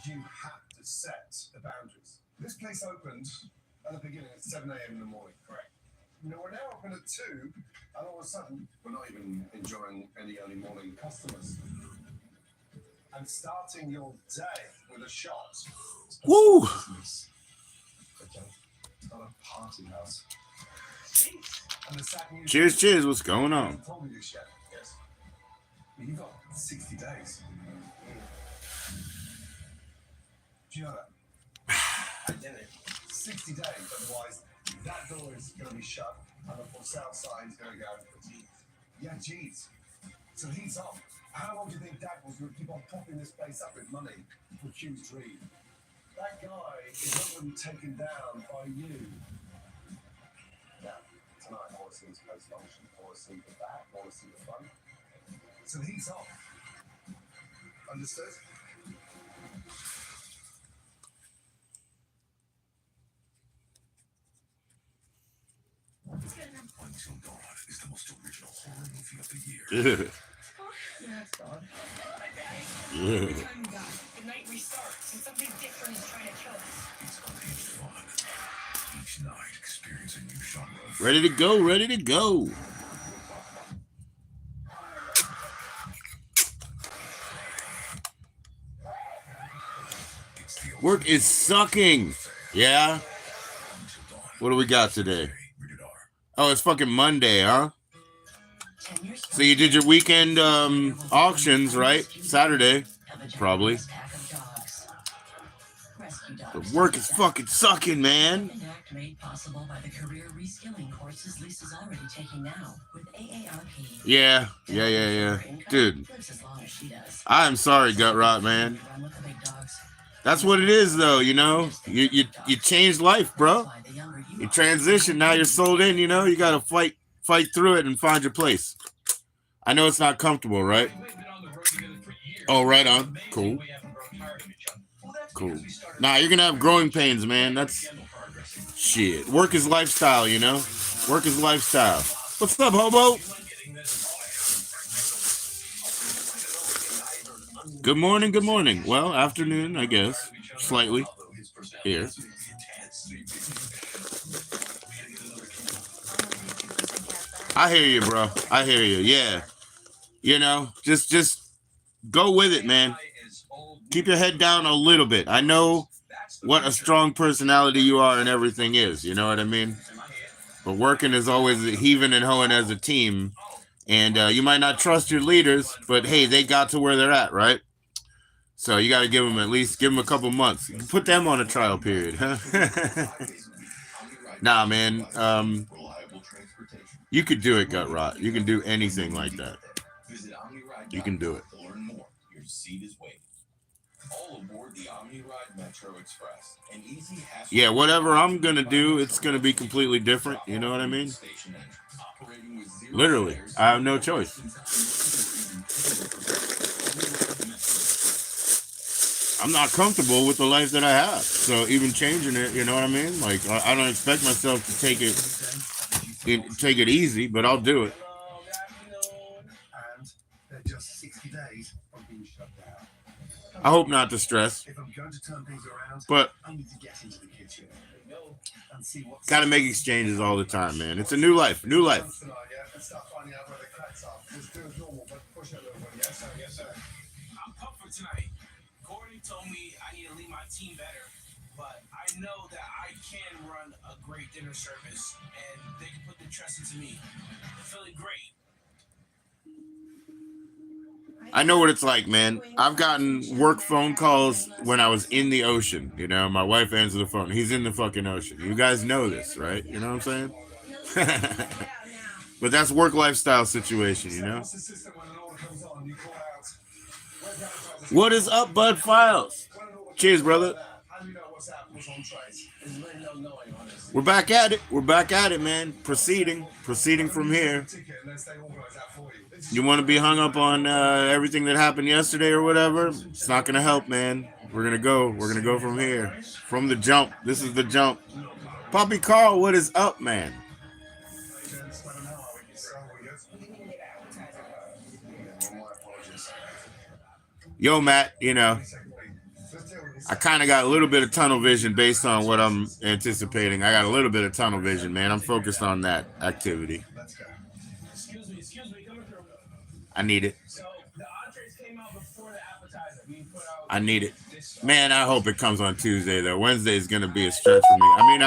You have to set the boundaries. This place opened at the beginning at 7 a.m. in the morning. Correct. You know, we're now open at 2, and all of a sudden, we're not even enjoying any early morning customers. And starting your day with a shot. Woo! It's not a party house. And the sad news Cheers, cheers. What's going I on? haven't told you this yet. Yes. You've got 60 days. Do you know that? I did it. 60 days, otherwise that door is going to be shut and the for sale sign is going to go. Yeah, geez. So he's off. How long do you think Dad was going to keep on popping this place up with money for Q's dream? That guy is not going to be taken down by you. Now, tonight I want to see his post-function. I want to see the back. I want to see the front. So he's off. Understood? Until Dawn is the most original horror movie of the year. Yeah, it's gone. Yeah. Every time you die, the night restarts and something different is trying to kill us. It's unhinged fun. Each night, experience a new genre of Ready to go, ready to go. Work is sucking. Yeah? What do we got today? Oh, it's fucking Monday, huh? So you did your weekend auctions, right? Saturday, probably. But work is fucking sucking, man. Made possible by the career reskilling courses Lisa's already taking now with AARP. Yeah. Dude, I'm sorry, Gut Rot, man. That's what it is, though, you know? You changed life, bro. You transition, now you're sold in, you know? You gotta fight through it and find your place. I know it's not comfortable, right? Oh, right on. Cool. Nah, you're gonna have growing pains, man. That's shit. Work is lifestyle, you know? Work is lifestyle. What's up, hobo? Good morning, good morning. Well, afternoon, I guess. Slightly. Here. I hear you, bro. I hear you. Yeah. You know, just go with it, man. Keep your head down a little bit. I know what a strong personality you are and everything is. You know what I mean? But working is always heaving and hoeing as a team. And you might not trust your leaders, but hey, they got to where they're at, right? So you got to give them a couple months. You can put them on a trial period, huh? Nah, man. You could do it, Gut Rot. You can do anything like that. You can do it. Your seat is waiting. All aboard the OmniRide Metro Express. An easy hassle. Yeah, whatever I'm going to do, it's going to be completely different. You know what I mean? Literally. I have no choice. I'm not comfortable with the life that I have. So even changing it, you know what I mean? Like, I don't expect myself to take it easy, but I'll do it. and they're just 60 days from being shut down. I hope not to stress, If I'm going to turn things around, but I need to get into the kitchen and see what's got to make exchanges all the time, man. It's a new life, new life. tonight, yeah, and start finding out where the cracks are. Just do as normal, but push it a little bit. Yes, sir. Yes, sir. I'm pumped for tonight. Courtney told me I need to lead my team better, but I know that I can run a great dinner service, and they can put their trust into me. I'm feeling great. I know what it's like, man. I've gotten work phone calls when I was in the ocean. You know, my wife answers the phone. He's in the fucking ocean. You guys know this, right? You know what I'm saying? But that's work lifestyle situation, you know? What is up, Bud Files? Cheers, brother. We're back at it. We're back at it, man. Proceeding from here. You want to be hung up on everything that happened yesterday or whatever? It's not going to help, man. We're going to go. We're going to go from here. From the jump. This is the jump. Poppy Carl, what is up, man? Yo, Matt, you know. I kind of got a little bit of tunnel vision based on what I'm anticipating. I got a little bit of tunnel vision, man. I'm focused on that activity. Let's go. Excuse me, coming through. I need it. So the entrees came out before the appetizer. We put out. I need it. This, Man, I hope it comes on Tuesday, though. Wednesday is going to be a stretch for me. I mean,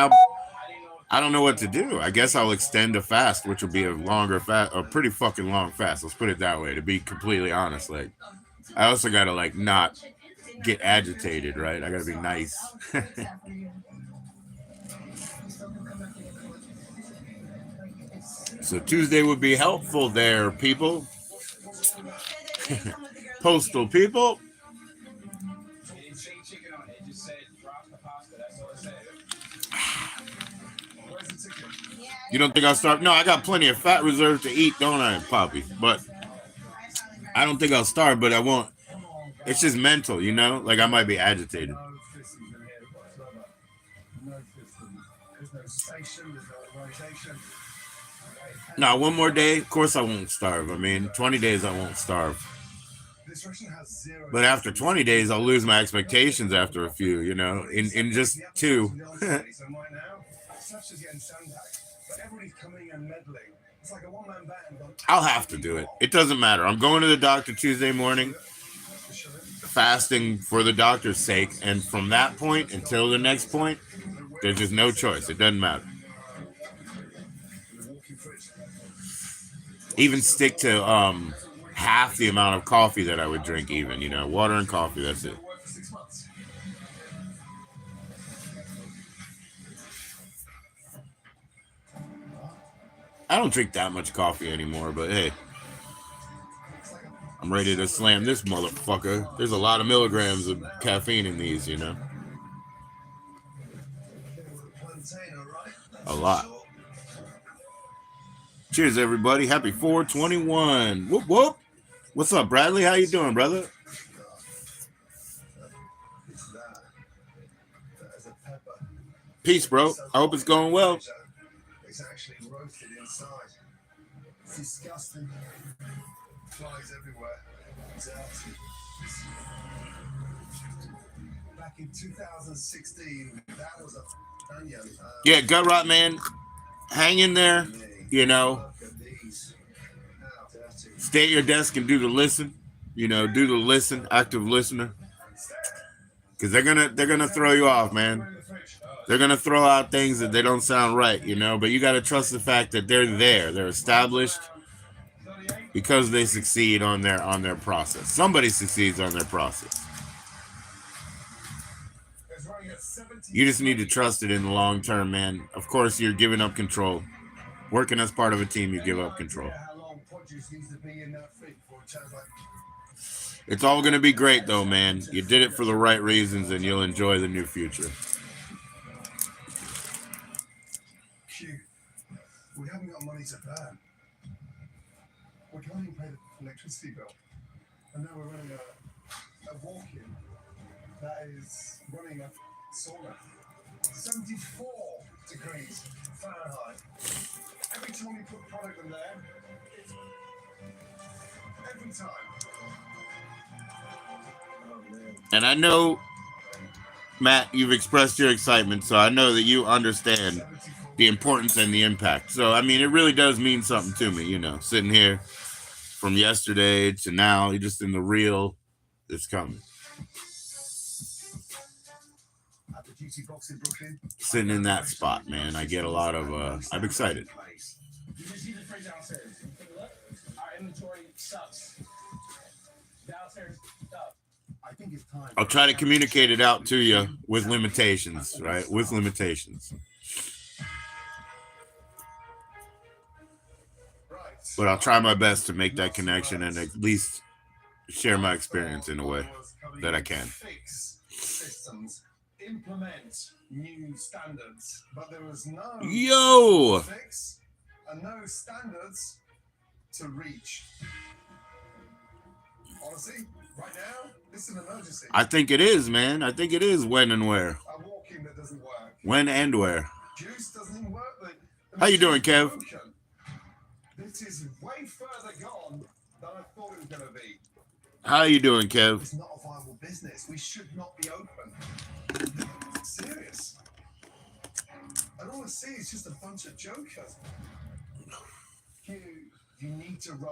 I don't know what to do. I guess I'll extend the fast, which will be a longer fast, a pretty fucking long fast. Let's put it that way, to be completely honest. Like, I also got to, like, not get agitated, right? I got to be nice. So Tuesday would be helpful there, people. Postal people. It didn't say chicken on it. It just said drop the pasta. That's all it said. Where's the ticket? You don't think I'll starve? No, I got plenty of fat reserves to eat, don't I, Poppy? But I don't think I'll starve, but I won't. It's just mental, you know? Like, I might be agitated. No systems in here whatsoever. No systems. There's no station, there's no organization. No, one more day, of course I won't starve. I mean, 20 days I won't starve. This restaurant has zero. But after 20 days, I'll lose my expectations after a few, you know, in just 2. So right now, stuff's just getting sandbagged. But everybody's coming and meddling. It's like a one-man band. I'll have to do it. It doesn't matter. I'm going to the doctor Tuesday morning, fasting for the doctor's sake. And from that point until the next point, there's just no choice. It doesn't matter. Even stick to half the amount of coffee that I would drink, even, you know, water and coffee, that's it. I don't drink that much coffee anymore, but hey, I'm ready to slam this motherfucker. There's a lot of milligrams of caffeine in these, you know. A lot. Cheers, everybody. Happy 421. Whoop, whoop. What's up, Bradley? How you doing, brother? Peace, bro. I hope it's going well. It's actually roasted inside. It's disgusting. Flies everywhere. Dirty. Back in 2016, that was a onion. Yeah, gut rot, man. Hang in there. You know, stay at your desk and do the listen. You know, do the listen, active listener. Because they're gonna throw you off, man. They're gonna throw out things that they don't sound right, you know. But you gotta trust the fact that they're there. They're established because they succeed on their process. Somebody succeeds on their process. You just need to trust it in the long term, man. Of course, you're giving up control. Working as part of a team, you give up control. It's all going to be great, though, man. You did it for the right reasons, and you'll enjoy the new future. We haven't got money to burn. We can't even pay the electricity bill. And now we're running a walk-in that is running a sauna. 74 degrees Fahrenheit. Every time you put product in there, every time. Oh, man. And I know, Matt, you've expressed your excitement, so I know that you understand the importance and the impact. So, I mean, it really does mean something to me, you know, sitting here from yesterday to now, you're just in the real that's coming. Sitting in that spot, man, I get a lot of, I'm excited. You just see the fridge downstairs. Take a look. Our inventory sucks. Downstairs stuff. I think it's time. I'll try to communicate it out to you with limitations, right? With limitations. But I'll try my best to make that connection and at least share my experience in a way that I can. Fix systems, implement new standards, but there was no fix and no standards to reach. Honestly, right now, this is an emergency. I think it is, man. I think it is when and where. A walk-in that doesn't work. When and where. Juice doesn't even work. How you doing, Kev? This is way further gone than I thought it was going to be. How you doing, Kev? It's not a viable business. We should not be open. Serious. And all I see is just a bunch of jokers. You need to run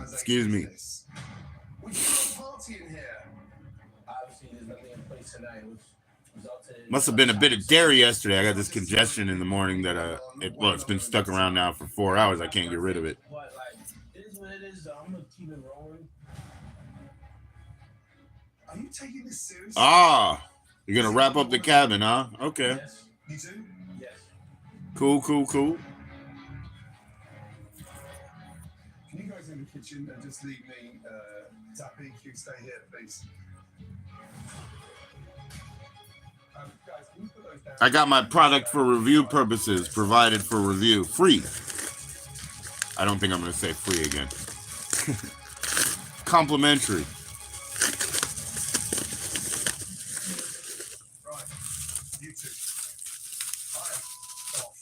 as Excuse me. business. We can have a party in here. Obviously, there's nothing in place tonight, which resulted in. Must have been a bit of dairy yesterday. I got this congestion in the morning that it's been stuck around now for 4 hours. I can't get rid of it. But like, it is what it is. I'm gonna keep it rolling. Are you taking this seriously? Ah, you're gonna wrap up the cabin, huh? Okay. Yes. You do? Yes. Cool. Can you guys in the kitchen and just leave me, Zappy, you stay here, please. Guys, can you put those down? I got my product for review purposes provided for review. Free. I don't think I'm gonna say free again. Complimentary. Right, you two. I am off.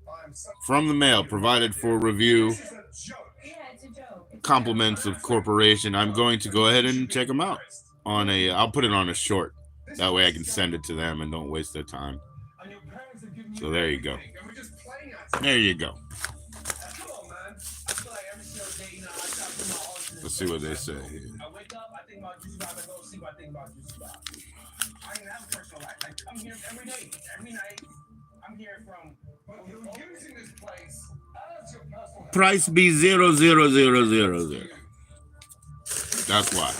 I am so... From the mail, provided for review. This is a joke. Yeah, it's a joke. It's a Compliments of corporation. I'm going to go ahead and check them out on a. I'll put it on a short. That way I can send it to them and don't waste their time. And your parents have given So there you go. everything, and we're just playing at it. There you go. Come on, man. I feel like every single day, you know, I try to put my all into this. Let's see what they say here. I wake up, I think about Juicy Bob. I go to sleep, I think about Juicy Bob. I don't even have a personal life. Like, I'm here every day, every night. I'm here from. But you're using this place as your personal... Price be 00000. That's why.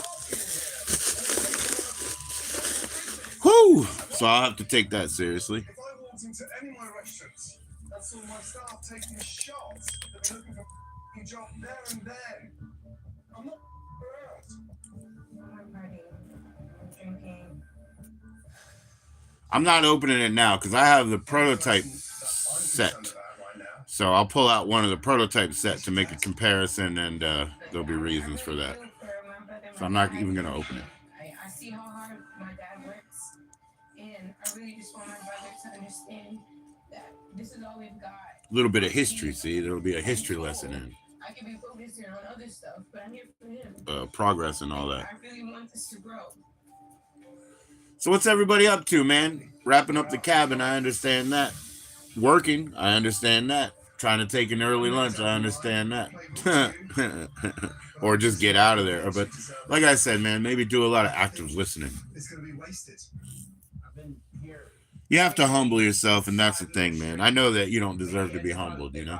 Whew. So I'll have to take that seriously. If I walked into any of my restaurants, that's all my staff taking shots. They're looking for a job there and then. I'm not around. I'm partying. I'm drinking. I'm not opening it now because I have the prototype set. So I'll pull out one of the prototype set to make a comparison, and there'll be reasons for that. So I'm not even going to open it. I see how hard my dad works, and I really just want my brother to understand that this is all we've got. A little bit of history, see? There'll be a history lesson in I could be focusing on other stuff, but I'm here for him. progress and all that. I really want this to grow. So what's everybody up to, man? Wrapping up the cabin, I understand that. Working, I understand that. Trying to take an early lunch, I understand that. Or just get out of there. But like I said, man, maybe do a lot of active listening. It's going to be wasted. I've been here. You have to humble yourself, and that's the thing, man. I know that you don't deserve to be humbled, you know?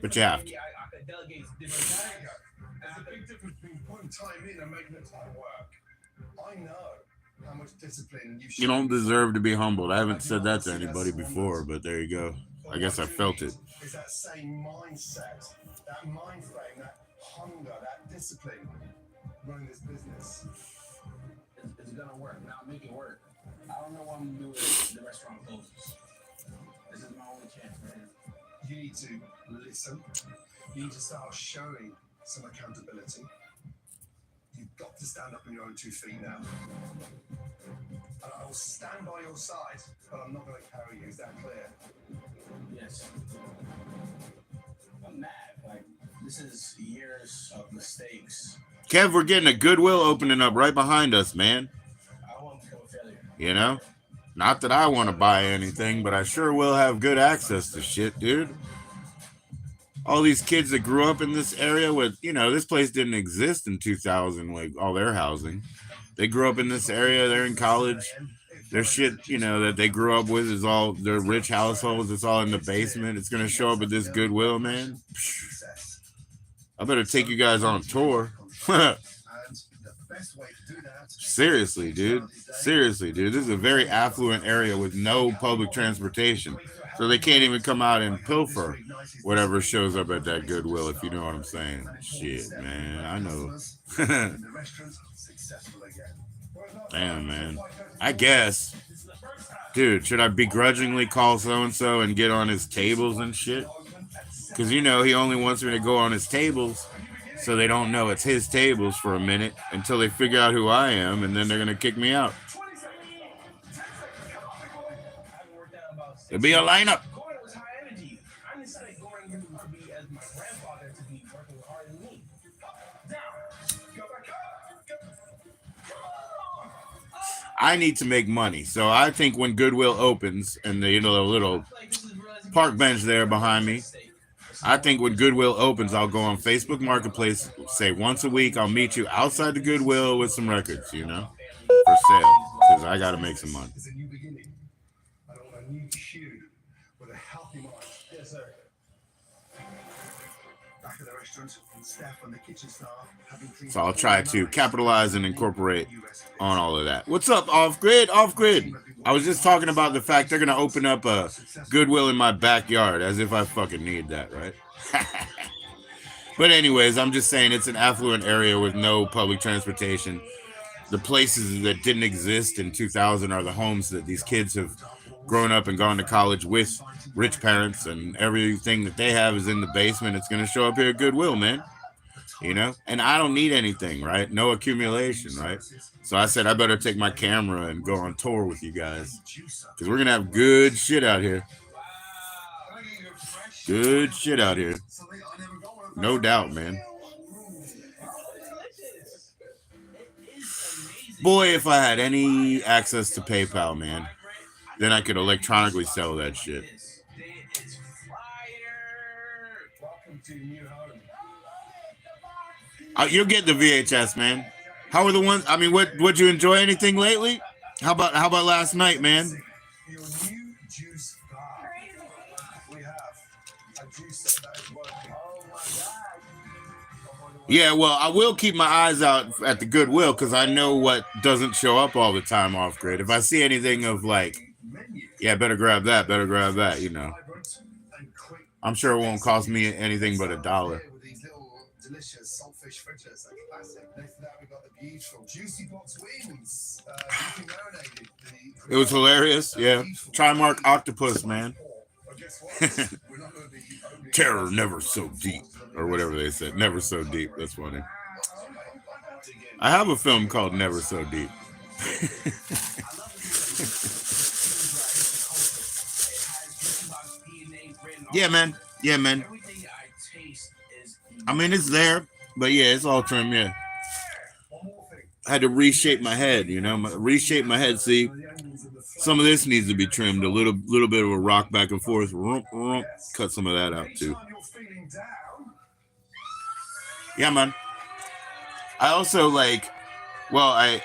But you have to. I could delegate different tasks. There's a big difference between putting time in and making the time work. I know how much discipline you should. You don't deserve to be humbled. I haven't said that to anybody before, but there you go. I guess I felt it. Is that same mindset, that mind frame, that hunger, that discipline running this business. It's gonna work. Now make it work. I don't know what I'm gonna do if the restaurant closes. This is my only chance, man. You need to listen. You need to start showing some accountability. You've got to stand up on your own 2 feet now. And I will stand by your side, but I'm not going to carry you. Is that clear? Yes. I'm mad. Like, this is years of mistakes. Kev, we're getting a Goodwill opening up right behind us, man. I want to become a failure. You know? Not that I want to buy anything, but I sure will have good access to shit, dude. All these kids that grew up in this area with, you know, this place didn't exist in 2000, like all their housing. They grew up in this area, they're in college. Their shit, you know, that they grew up with is all their rich households. It's all in the basement. It's going to show up at this Goodwill, man. I better take you guys on a tour. Seriously, dude. Seriously, dude. This is a very affluent area with no public transportation. So they can't even come out and pilfer whatever shows up at that Goodwill, if you know what I'm saying. Shit, man. I know. Damn, man. I guess. Dude, should I begrudgingly call so-and-so and get on his tables and shit? Because, you know, he only wants me to go on his tables so they don't know it's his tables for a minute until they figure out who I am, and then they're going to kick me out. It'll be a lineup. Gordon was high energy. I decided Gordon to be as my grandfather to be working harder than me. Down. Go. I need to make money. So I think when Goodwill opens and the little park bench there behind me, I think when Goodwill opens, I'll go on Facebook Marketplace, say once a week, I'll meet you outside the Goodwill with some records, for sale, because I got to make some money. It's a new beginning. I don't want a new shoe with a healthy mind. Yes, sir. Back at the restaurant, Steph and the kitchen staff have been cleaning. So I'll try to capitalize and incorporate on all of that. What's up, Off Grid? Off Grid. I was just talking about the fact they're going to open up a Goodwill in my backyard, as if I fucking need that, right? But anyways, I'm just saying it's an affluent area with no public transportation. The places that didn't exist in 2000 are the homes that these kids have grown up and gone to college with rich parents, and everything that they have is in the basement. It's going to show up here at Goodwill, man. And I don't need anything, right? No accumulation, right? So I said I better take my camera and go on tour with you guys, because we're going to have good shit out here. Good shit out here. No doubt, man. Boy, if I had any access to PayPal, man, then I could electronically sell that shit. You'll get the VHS, man. How are the ones? I mean, would you enjoy anything lately? How about last night, man? Your new juice bar. We have a juice that is working. Oh my God. Yeah, well, I will keep my eyes out at the Goodwill, because I know what doesn't show up all the time off grid. If I see anything of like, yeah, better grab that, I'm sure it won't cost me anything but $1. Delicious saltfish fritters, like classic. Next to that, we got the beautiful juicy box wings. It was hilarious. Yeah, Trimark octopus, man. Terror never so deep, or whatever they said. Never so deep. That's funny. I have a film called Never So Deep. Yeah, man. Yeah, man. I mean, it's there, but yeah, it's all trim. Yeah, I had to reshape my head. Reshape my head. See, some of this needs to be trimmed. A little bit of a rock back and forth. Cut some of that out too. Yeah, man. I also I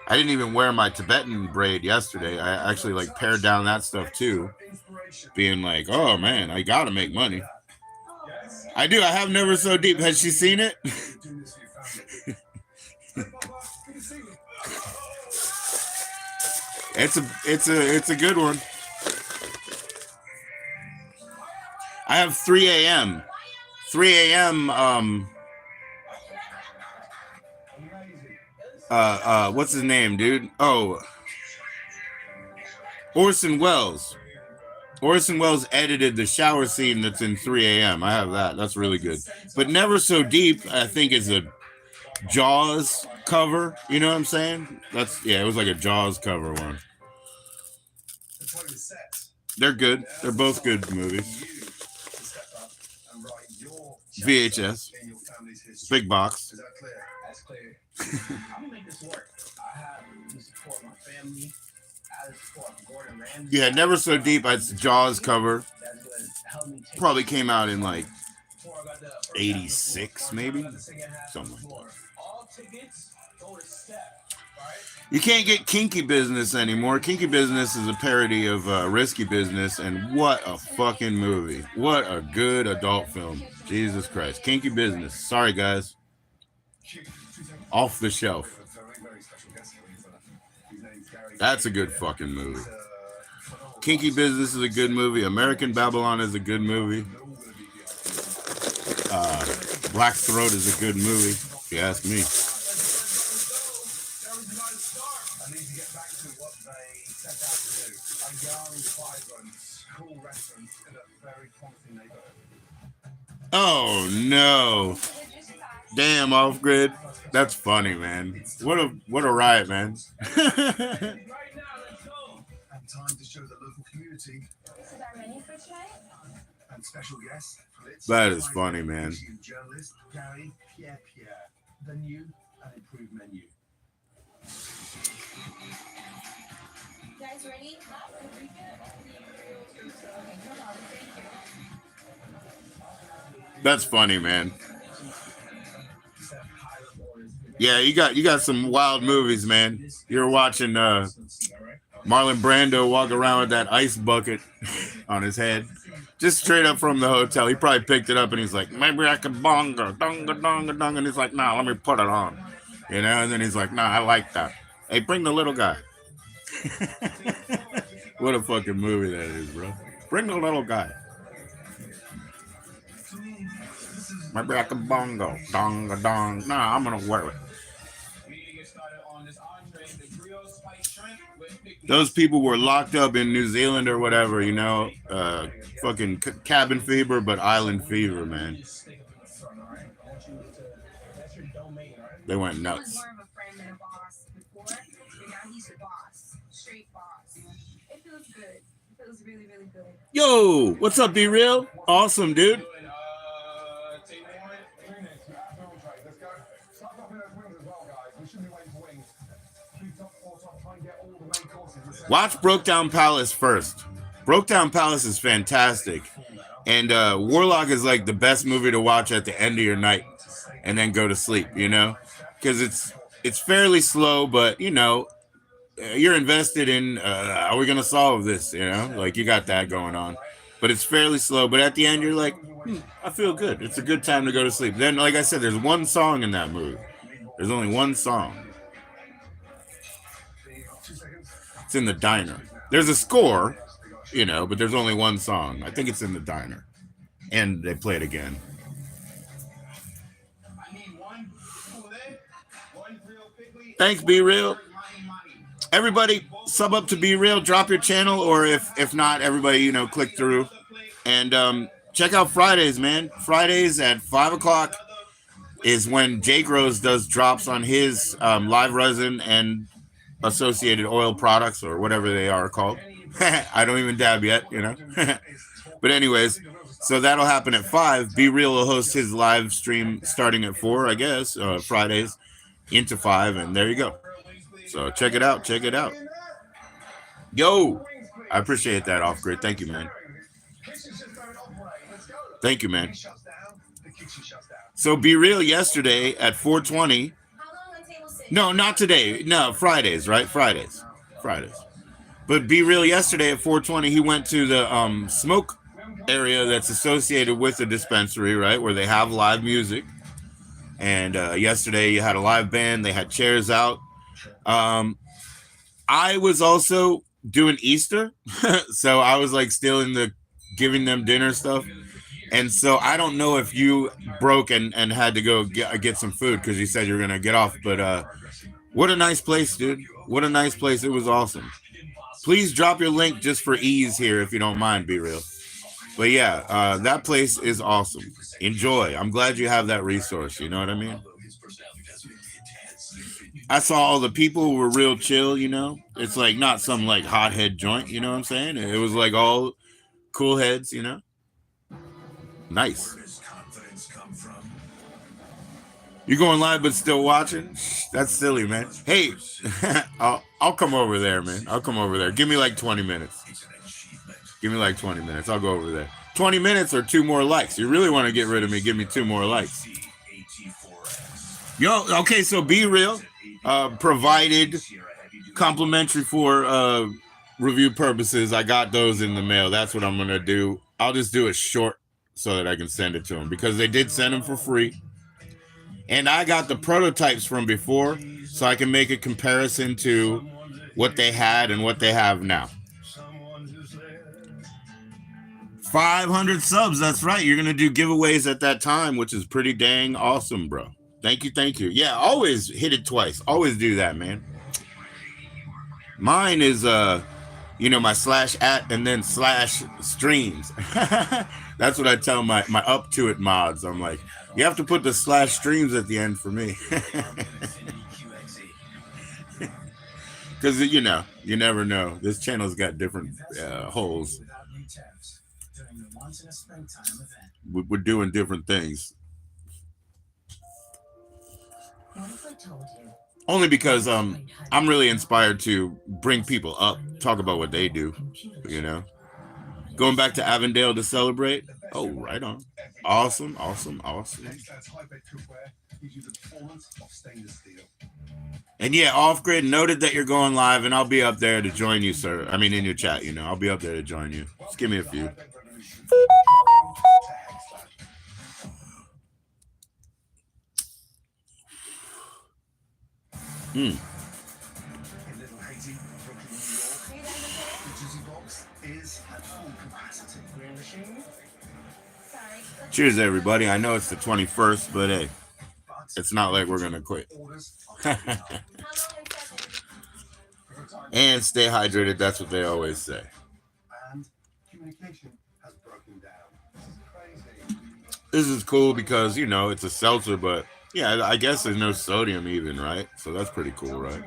didn't even wear my Tibetan braid yesterday. I actually pared down that stuff too, being like, oh man, I gotta make money. I do. I have Never So Deep. Has she seen it? It's a good one. I have 3 a.m. 3 a.m. What's his name, dude? Oh, Orson Welles. Orson Welles edited the shower scene that's in 3 a.m. I have that. That's really good. But Never So Deep, I think, is a Jaws cover. You know what I'm saying? It was like a Jaws cover one. They're good. They're both good movies. VHS. Big box. That's clear. I'm gonna make this work. I have to support my family. Yeah, Never So Deep. It's Jaws cover. Probably came out in 86, maybe. Something like that. You can't get Kinky Business anymore. Kinky Business is a parody of Risky Business, and what a fucking movie. What a good adult film. Jesus Christ. Kinky Business. Sorry, guys. Off the shelf. That's a good fucking movie. Kinky Business is a good movie. American Babylon is a good movie. Black Throat is a good movie, if you ask me. Oh no. Damn, Off Grid. That's funny, man. What a riot, man. Time to show the local community. And special guest. That is funny, man. Journalist Gary Pierre, the new and improved menu. That's funny, man. Yeah, you got some wild movies, man. You're watching Marlon Brando walk around with that ice bucket on his head, just straight up from the hotel. He probably picked it up and he's like, maybe I could bonga, donga, donga, donga. And he's like, nah, let me put it on. You know, and then he's like, nah, I like that. Hey, bring the little guy. What a fucking movie that is, bro. Bring the little guy. Maybe I can bongo, donga, dong. Nah, I'm gonna wear it. Those people were locked up in New Zealand or whatever, you know, fucking cabin fever, but island fever, man. They went nuts. More of a friend than a boss before, and now he's a boss, straight boss. It feels good. It feels really, really good. Yo, what's up, Be Real? Awesome, dude. Watch Brokedown Palace first. Brokedown Palace is fantastic. And Warlock is like the best movie to watch at the end of your night and then go to sleep, you know? Because it's fairly slow, but, you know, you're invested in, are we going to solve this, you know? Like, you got that going on. But it's fairly slow. But at the end, you're like, I feel good. It's a good time to go to sleep. Then, like I said, there's one song in that movie. There's only one song. It's in the diner. There's a score, you know, but there's only one song. I think it's in the diner. And they play it again. Thanks, Be Real. Everybody, sub up to Be Real. Drop your channel, or if not, everybody, you know, click through. And check out Fridays, man. Fridays at 5 o'clock is when Jake Rose does drops on his live resin and associated oil products, or whatever they are called. I don't even dab yet, you know. But anyways, so that'll happen at 5. Be Real will host his live stream starting at 4, I guess, Fridays into 5, and there you go. So check it out. Check it out. Yo, I appreciate that, Off Grid. Thank you, man. Thank you, man. So Be Real yesterday at 4:20. No, not today. No, Fridays, right? Fridays. But Be Real yesterday at 4:20, he went to the smoke area that's associated with the dispensary, right, where they have live music. And yesterday you had a live band. They had chairs out. I was also doing Easter. So I was like still in the giving them dinner stuff. And so I don't know if you broke and had to go get some food because you said you were going to get off. But what a nice place, dude. What a nice place. It was awesome. Please drop your link just for ease here if you don't mind, Be Real. But yeah, that place is awesome. Enjoy. I'm glad you have that resource. You know what I mean? I saw all the people who were real chill, you know? It's like not some like hothead joint, you know what I'm saying? It was like all cool heads, you know? Nice. You going live but still watching? That's silly, man. Hey, I'll come over there, man. I'll come over there. Give me like 20 minutes. Give me like 20 minutes. I'll go over there. 20 minutes or 2 more likes. You really want to get rid of me? Give me 2 more likes. Yo, okay, so Be Real provided complimentary for review purposes. I got those in the mail. That's what I'm going to do. I'll just do it short so that I can send it to them because they did send them for free. And I got the prototypes from before so I can make a comparison to what they had and what they have now. 500 subs. That's right. You're going to do giveaways at that time, which is pretty dang awesome, bro. Thank you. Thank you. Yeah, always hit it twice. Always do that, man. Mine is, you know, my /@ and then /streams. That's what I tell my up to it mods. I'm like, you have to put the /streams at the end for me. Because, you know, you never know. This channel's got different holes. We're doing different things. Only because I'm really inspired to bring people up, talk about what they do, you know. Going back to Avondale to celebrate. Oh, right on. Awesome. Hextad's high-bed cookware gives you the performance of stainless steel. And yeah, off grid, noted that you're going live, and I'll be up there to join you, sir. I mean, in your chat, I'll be up there to join you. Just give me a few. Welcome to Hextad. In Little Haiti, Brooklyn, New York, the Jizzy Box is at full capacity. Cheers, everybody. I know it's the 21st, but hey, it's not like we're going to quit. And stay hydrated. That's what they always say. And communication has broken down. This is crazy. This is cool because, it's a seltzer, but yeah, I guess there's no sodium even, right? So that's pretty cool, right?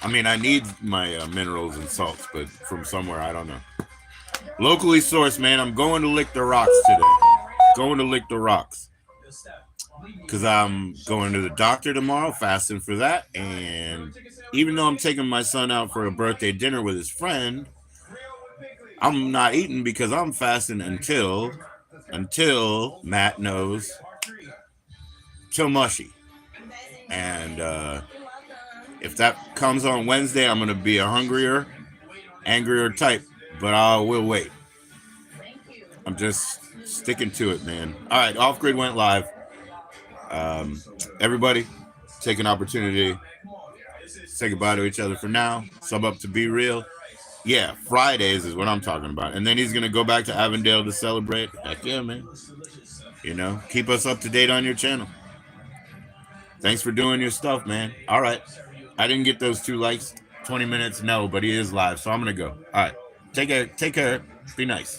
I mean, I need my minerals and salts, but from somewhere, I don't know. Locally sourced, man. I'm going to lick the rocks today. Going to lick the rocks. Because I'm going to the doctor tomorrow, fasting for that. And even though I'm taking my son out for a birthday dinner with his friend, I'm not eating because I'm fasting until Matt knows, till mushy. And if that comes on Wednesday, I'm going to be a hungrier, angrier type. But I will wait. I'm just sticking to it, man. All right, Off Grid went live. Everybody, take an opportunity. Say goodbye to each other for now. Sub up to Be Real. Yeah, Fridays is what I'm talking about. And then he's going to go back to Avondale to celebrate. Heck yeah, man. Keep us up to date on your channel. Thanks for doing your stuff, man. All right. I didn't get those 2 likes. 20 minutes, no, but he is live, so I'm going to go. All right. Take care. Be nice.